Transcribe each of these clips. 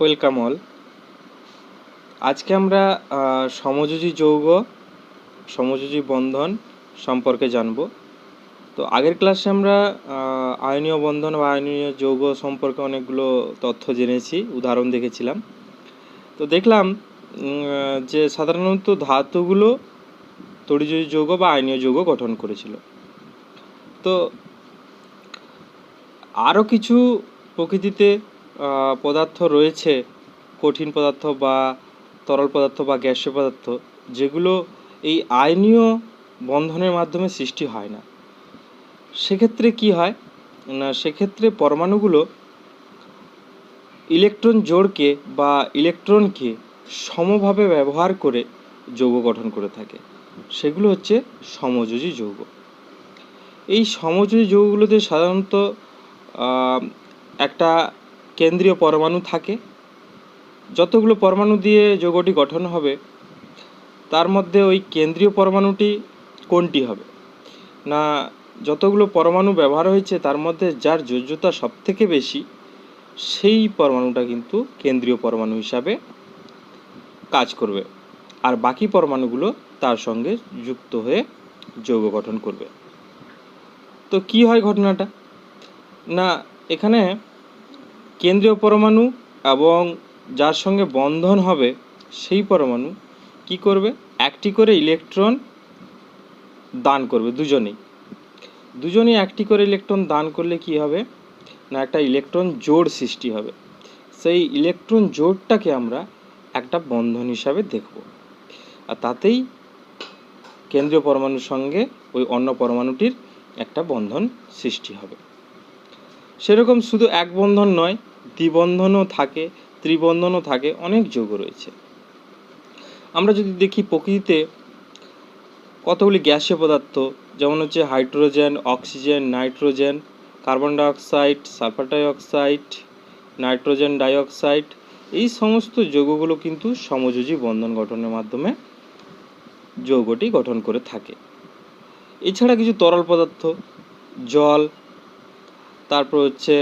Welcome all. আজকে আমরা সমযোজী যৌগ, সমযোজী বন্ধন সম্পর্কে জানব। তো আগের ক্লাসে আমরা আয়নীয় বন্ধন বা আয়নীয় যৌগ সম্পর্কে অনেকগুলো তথ্য জেনেছি, উদাহরণ দেখেছিলাম। তো দেখলাম যে সাধারণত ধাতুগুলো তড়িৎযোজী যৌগ বা আয়নীয় যৌগ গঠন করেছিল। তো আরও কিছু প্রকৃতিতে পদার্থ রয়েছে, কঠিন পদার্থ বা তরল পদার্থ বা গ্যাসীয় পদার্থ, যেগুলো এই আয়নীয় বন্ধনের মাধ্যমে সৃষ্টি হয় না। সেক্ষেত্রে কি হয় না, সেক্ষেত্রে পরমাণুগুলো ইলেকট্রন জোড়কে বা ইলেকট্রনকে সমভাবে ব্যবহার করে যৌগ গঠন করে থাকে। সেগুলো হচ্ছে সমযোজী যৌগ। এই সমযোজী যৌগগুলোতে সাধারণত একটা কেন্দ্রীয় পরমাণু থাকে। যতগুলো পরমাণু দিয়ে যৌগটি গঠন হবে তার মধ্যে ওই কেন্দ্রীয় পরমাণুটি কোনটি হবে না, যতগুলো পরমাণু ব্যবহার হয়েছে তার মধ্যে যার যোজ্যতা সবথেকে বেশি সেই পরমাণুটা কিন্তু কেন্দ্রীয় পরমাণু হিসাবে কাজ করবে, আর বাকি পরমাণুগুলো তার সঙ্গে যুক্ত হয়ে যৌগ গঠন করবে। তো কি হয় ঘটনাটা না, এখানে কেন্দ্রীয় পরমাণু এবং যার সঙ্গে বন্ধন হবে সেই পরমাণু কি করবে, একটি করে ইলেকট্রন দান করবে। দুজনেই একটি করে ইলেকট্রন দান করলে কি হবে না, একটা ইলেকট্রন জোড় সৃষ্টি হবে। সেই ইলেকট্রন জোড়টাকে আমরা একটা বন্ধন হিসাবে দেখব, আর তাতেই কেন্দ্রীয় পরমাণুর সঙ্গে ওই অন্য পরমাণুটির একটা বন্ধন সৃষ্টি হবে। সেরকম শুধু এক বন্ধন নয়, দ্বিবন্ধনও থাকে, ত্রিবন্ধনও থাকে, অনেক যৌগ রয়েছে। আমরা যদি দেখি প্রকৃতিতে কতগুলি গ্যাসীয় পদার্থ, যেমন হচ্ছে hydrogen, oxygen, nitrogen, carbon dioxide, sulphur dioxide, nitrogen dioxide, এই সমস্ত যৌগগুলো কিন্তু সমযোজী বন্ধন গঠনের মাধ্যমে যৌগটি গঠন করে থাকে। এছাড়া কিছু তরল পদার্থ, জল, তারপর হচ্ছে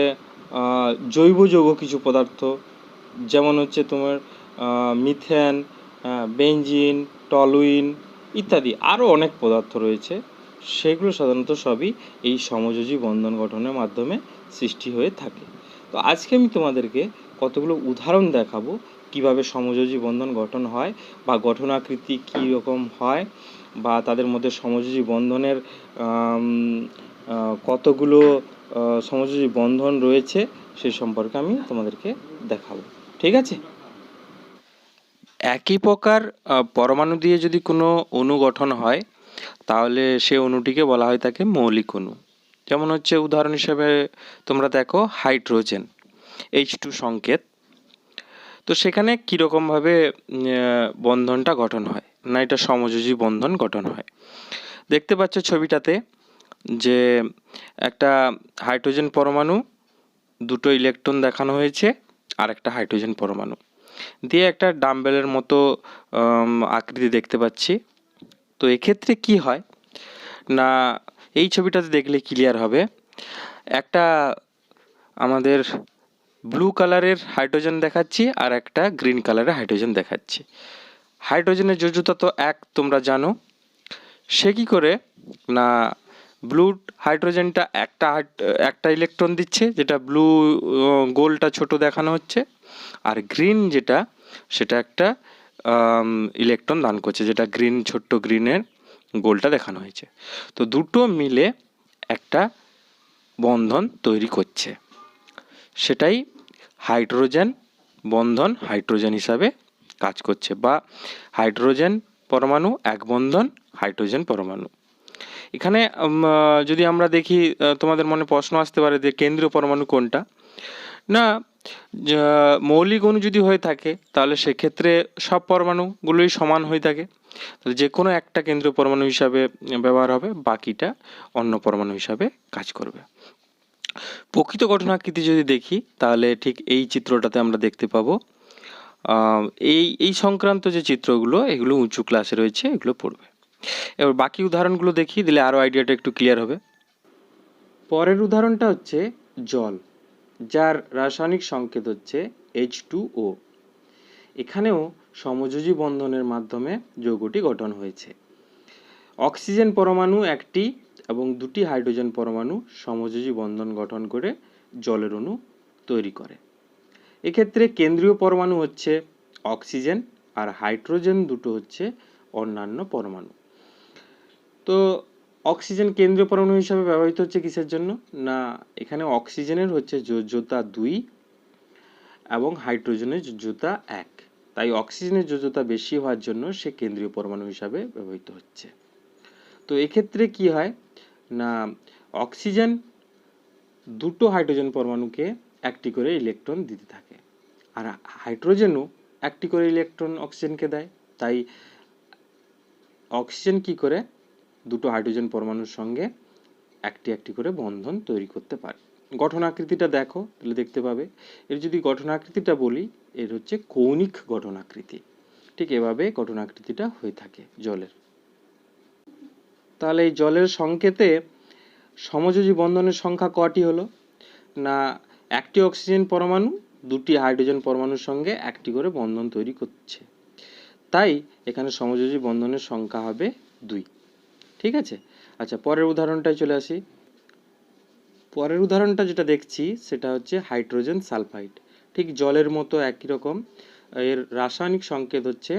জৈব যৌগ কিছু পদার্থ, যেমন হচ্ছে তোমার মিথেন, বেনজিন, টলুইন ইত্যাদি আরও অনেক পদার্থ রয়েছে। সেগুলো সাধারণত সবই এই সমযোজী বন্ধন গঠনের মাধ্যমে সৃষ্টি হয়ে থাকে। তো আজকে আমি তোমাদেরকে কতগুলো উদাহরণ দেখাবো কিভাবে সমযোজী বন্ধন গঠন হয় বা গঠনাকৃতি কী রকম হয়, বা তাদের মধ্যে সমযোজী বন্ধনের কতগুলো সমযোজী বন্ধন রয়েছে সেই সম্পর্কে আমি তোমাদেরকে দেখাবো। ঠিক আছে? একই প্রকার পরমাণু দিয়ে যদি কোনো অণু গঠন হয় তাহলে সে অণুটিকে বলা হয় থাকে মৌলিক অণু। যেমন হচ্ছে উদাহরণ হিসেবে তোমরা দেখো হাইড্রোজেন, H2 সংকেত। তো সেখানে কীরকমভাবে বন্ধনটা গঠন হয় না, এটা সমযোজী বন্ধন গঠন হয়। দেখতে পাচ্ছ ছবিটাতে যে একটা হাইড্রোজেন পরমাণু, দুটো ইলেকট্রন দেখানো হয়েছে, আর একটা হাইড্রোজেন পরমাণু দিয়ে একটা ডাম্বেলের মতো আকৃতি দেখতে পাচ্ছি। তো এক্ষেত্রে কি হয় না, এই ছবিটাতে দেখলে ক্লিয়ার হবে, একটা আমাদের ব্লু কালারের হাইড্রোজেন দেখাচ্ছি আর একটা গ্রিন কালারের হাইড্রোজেন দেখাচ্ছি। হাইড্রোজেনের যোজ্যতা তো এক, তোমরা জানো। সে কি করে না, ব্লু হাইড্রোজেনটা একটা ইলেকট্রন দিচ্ছে, যেটা ব্লু গোলটা ছোট দেখানো হচ্ছে, আর গ্রিন যেটা সেটা একটা ইলেকট্রন দান করছে, যেটা গ্রিন ছোট্ট গ্রিনের গোলটা দেখানো হয়েছে। তো দুটো মিলে একটা বন্ধন তৈরি করছে, সেটাই হাইড্রোজেন বন্ধন হাইড্রোজেন হিসাবে কাজ করছে, বা হাইড্রোজেন পরমাণু এক বন্ধন হাইড্রোজেন পরমাণু। এখানে যদি আমরা দেখি, তোমাদের মনে প্রশ্ন আসতে পারে যে কেন্দ্রীয় পরমাণু কোনটা না, মৌলিক অণু যদি হয়ে থাকে তাহলে সেক্ষেত্রে সব পরমাণুগুলোই সমান হয়ে থাকে, তাহলে যে কোনো একটা কেন্দ্রীয় পরমাণু হিসাবে ব্যবহার হবে, বাকিটা অন্য পরমাণু হিসাবে কাজ করবে। প্রকৃত গঠনাকৃতি যদি দেখি তাহলে ঠিক এই চিত্রটাতে আমরা দেখতে পাবো। এই সংক্রান্ত যে চিত্রগুলো, এগুলো উঁচু ক্লাসে রয়েছে, এগুলো পড়বে। এবার বাকি উদাহরণগুলো দেখি, দিলে আরও আইডিয়াটা একটু ক্লিয়ার হবে। পরের উদাহরণটা হচ্ছে জল। যার রাসায়নিক সংকেত হচ্ছে H2O। এখানেও সমযোজী বন্ধনের মাধ্যমে যৌগটি গঠন হয়েছে। অক্সিজেন পরমাণু একটি এবং দুটি হাইড্রোজেন পরমাণু সমযোজী বন্ধন গঠন করে জলের অণু তৈরি করে। এক্ষেত্রে কেন্দ্রীয় পরমাণু হচ্ছে অক্সিজেন আর হাইড্রোজেন দুটো হচ্ছে অন্যান্য পরমাণু। তো অক্সিজেন কেন্দ্রীয় পরমাণু হিসাবে ব্যবহৃত হচ্ছে কিসের জন্য? না, এখানে অক্সিজেনের হচ্ছে যোজ্যতা 2 এবং হাইড্রোজেনের যোজ্যতা 1। তাই অক্সিজেনের যোজ্যতা বেশি হওয়ার জন্য সে কেন্দ্রীয় পরমাণু হিসাবে ব্যবহৃত হচ্ছে। তো এক্ষেত্রে কি হয় না, অক্সিজেন দুটো হাইড্রোজেন পরমাণুকে একটি করে ইলেকট্রন দিতে থাকে, আর হাইড্রোজেনও একটি করে ইলেকট্রন অক্সিজেনকে দেয়। তাই অক্সিজেন কি করে দুটো হাইড্রোজেন পরমাণুর সঙ্গে একটি একটি করে বন্ধন তৈরি করতে পারে। গঠন আকৃতিটা দেখো, তাহলে দেখতে পাবে। এর যদি গঠন আকৃতিটা বলি, এর হচ্ছে কৌণিক গঠন আকৃতি। ঠিক এভাবে গঠন আকৃতিটা হয়ে থাকে জলের। তাহলে এই জলের সংকেতে সমযোজী বন্ধনের সংখ্যা কটি হলো? না, একটি অক্সিজেন পরমাণু দুটি হাইড্রোজেন পরমাণুর সঙ্গে একটি করে বন্ধন তৈরি করছে, তাই এখানে সমযোজী বন্ধনের সংখ্যা হবে 2। ঠিক আছে। আচ্ছা, পরের উদাহরণটায় চলে আসি। পরের উদাহরণটা যেটা দেখছি সেটা হচ্ছে হাইড্রোজেন সালফাইড। ঠিক জলের মতো একই রকম, এর রাসায়নিক সংকেত হচ্ছে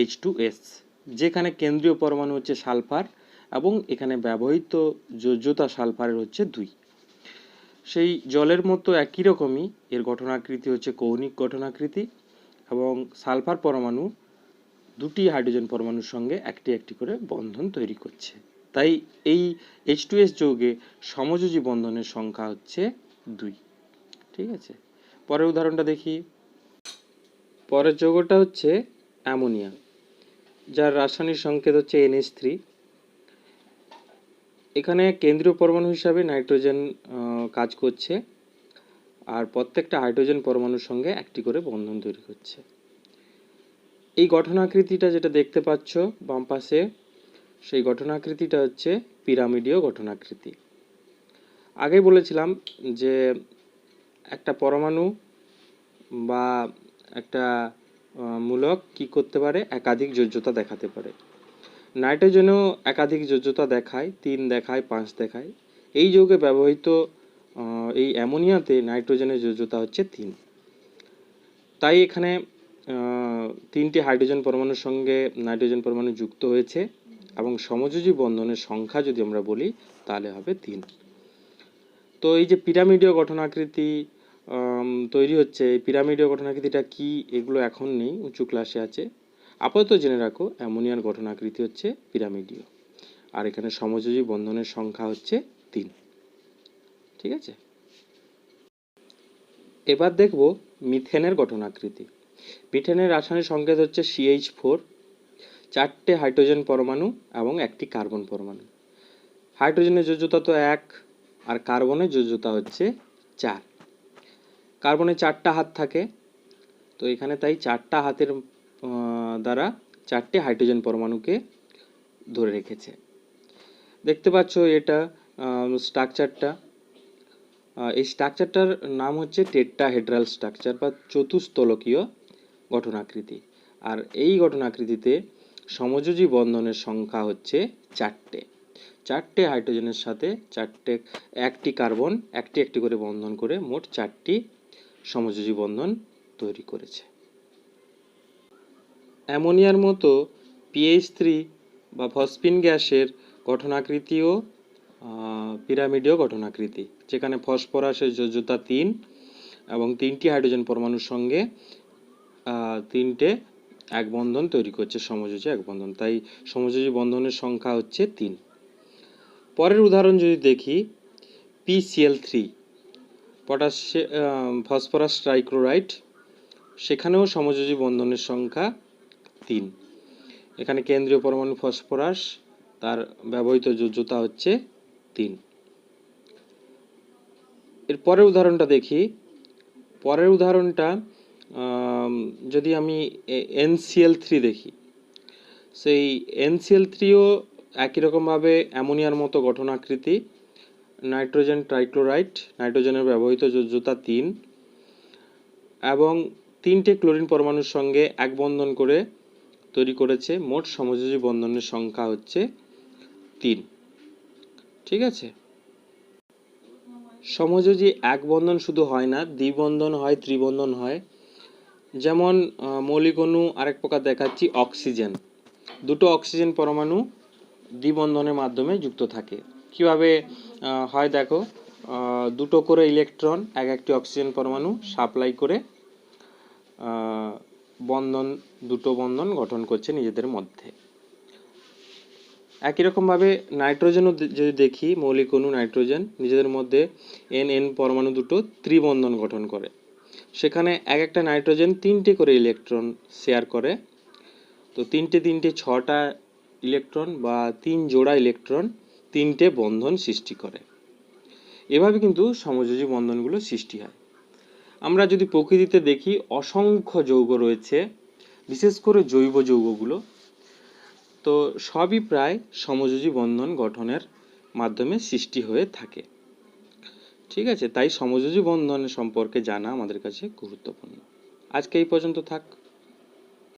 H2S, যেখানে কেন্দ্রীয় পরমাণু হচ্ছে সালফার এবং এখানে ব্যবহৃত যোজ্যতা সালফারের হচ্ছে 2। সেই জলের মতো একই রকমই এর গঠনাকৃতি হচ্ছে কৌণিক গঠনাকৃতি এবং সালফার পরমাণু দুটি হাইড্রোজেন পরমাণুর সঙ্গে একটি একটি করে বন্ধন তৈরি করছে। তাই এই H2S যৌগে সমযোজী বন্ধনের সংখ্যা হচ্ছে 2। ঠিক আছে। পরের উদাহরণটা দেখি। পরের যৌগটা হচ্ছে অ্যামোনিয়া, যার রাসায়নিক সংকেত হচ্ছে NH3। এখানে কেন্দ্রীয় পরমাণু হিসাবে নাইট্রোজেন কাজ করছে, আর প্রত্যেকটা হাইড্রোজেন পরমাণুর সঙ্গে একটি করে বন্ধন তৈরি করছে। এই গঠনাকৃতিটা যেটা দেখতে পাচ্ছ বাম পাশে, সেই গঠনাকৃতিটা হচ্ছে পিরামিডীয় গঠনাকৃতি। আগে বলেছিলাম যে একটা পরমাণু বা একটা মূলক কি করতে পারে, একাধিক যোজ্যতা দেখাতে পারে। নাইট্রোজেনও একাধিক যোজ্যতা দেখায়, 3 দেখায়, 5 দেখায়। এই যৌগে ব্যবহৃত এই অ্যামোনিয়াতে নাইট্রোজেনের যোজ্যতা হচ্ছে 3। তাই এখানে 3টি হাইড্রোজেন পরমাণুর সঙ্গে নাইট্রোজেন পরমাণু যুক্ত হয়েছে এবং সমযোজী বন্ধনের সংখ্যা যদি আমরা বলি তাহলে হবে 3। তো এই যে পিরামিডীয় গঠনাকৃতি তৈরি হচ্ছে, এই পিরামিডীয় গঠনাকৃতিটা কি এগুলো এখন নেই, উঁচু ক্লাসে আছে। আপাতত জেনে রাখো অ্যামোনিয়ার গঠনাকৃতি হচ্ছে পিরামিডীয়, আর এখানে সমযোজী বন্ধনের সংখ্যা হচ্ছে 3। ঠিক আছে। এবার দেখব মিথেনের গঠনাকৃতি। মিথেনের রাসায়নিক সংকেত হচ্ছে CH4, 4টে হাইড্রোজেন পরমাণু এবং একটি কার্বন পরমাণু। হাইড্রোজেনের যোজ্যতা তো 1 আর কার্বনের যোজ্যতা হচ্ছে 4। কার্বনে 4টা হাত থাকে, তো এখানে তাই 4টা হাতের দ্বারা 4টে হাইড্রোজেন পরমাণুকে ধরে রেখেছে। দেখতে পাচ্ছ এটা স্ট্রাকচারটা। এই স্ট্রাকচারটার নাম হচ্ছে টেট্রাহেড্রাল স্ট্রাকচার বা চতুস্তলকীয় গঠনাকৃতি। আর এই গঠনাকৃতিতে সমযোজী বন্ধনের সংখ্যা হচ্ছে 4টে। 4টে হাইড্রোজেনের সাথে একটি কার্বন একটি একটি করে বন্ধন করে মোট 4টি সমযোজী বন্ধন তৈরি করেছে। অ্যামোনিয়ার মতো PH3 বা ফসফিন গ্যাসের গঠনাকৃতিও পিরামিডীয় গঠনাকৃতি, যেখানে ফসফরাসের যোজ্যতা 3 এবং 3টি হাইড্রোজেন পরমাণুর সঙ্গে 3টে এক বন্ধন তৈরি করছে, সমযোজী এক বন্ধন। তাই সমযোজী বন্ধনের সংখ্যা হচ্ছে 3। পরের উদাহরণ যদি দেখি, PCl3 ফসফরাস ট্রাইক্লোরাইড, সেখানেও সমযোজী বন্ধনের সংখ্যা 3। এখানে কেন্দ্রীয় পরমাণু ফসফরাস, তার ব্যবহৃত যোজ্যতা হচ্ছে 3। এর পরের উদাহরণটা দেখি। পরের উদাহরণটা যদি আমি NCl3 দেখি, সেই NCl3ও একই রকমভাবে অ্যামোনিয়ার মতো গঠনাকৃতি, নাইট্রোজেন ট্রাইক্লোরাইড, নাইট্রোজেনের ব্যবহৃত যোজ্যতা 3 এবং 3টে ক্লোরিন পরমাণুর সঙ্গে এক বন্ধন করে তৈরি করেছে। মোট সমযোজী বন্ধনের সংখ্যা হচ্ছে 3। ঠিক আছে। সমযোজী এক বন্ধন শুধু হয় না, দ্বিবন্ধন হয়, ত্রিবন্ধন হয়। যেমন মৌলিক অণু আরেক প্রকার দেখাচ্ছি, অক্সিজেন। দুটো অক্সিজেন পরমাণু দ্বিবন্ধনের মাধ্যমে যুক্ত থাকে। কিভাবে হয় দেখো, দুটো করে ইলেকট্রন একটি অক্সিজেন পরমাণু সাপ্লাই করে দুটো বন্ধন গঠন করছে নিজেদের মধ্যে। একই রকমভাবে নাইট্রোজেনও যদি দেখি, মৌলিক অণু নাইট্রোজেন নিজেদের মধ্যে এন পরমাণু দুটো ত্রিবন্ধন গঠন করে। সেখানে একটা নাইট্রোজেন 3টে করে ইলেকট্রন শেয়ার করে। তো 3টে 6টা ইলেকট্রন বা 3 জোড়া ইলেকট্রন 3টে বন্ধন সৃষ্টি করে। এভাবে কিন্তু সমযোজী বন্ধনগুলো সৃষ্টি হয়। আমরা যদি প্রকৃতিতে দেখি, অসংখ্য যৌগ রয়েছে, বিশেষ করে জৈব যৌগগুলো, তো সবই প্রায় সমযোজী বন্ধন গঠনের মাধ্যমে সৃষ্টি হয়ে থাকে। ঠিক আছে, তাই সমযোজী বন্ধন সম্পর্কে জানা আমাদের কাছে গুরুত্বপূর্ণ। আজকে এই পর্যন্ত থাক।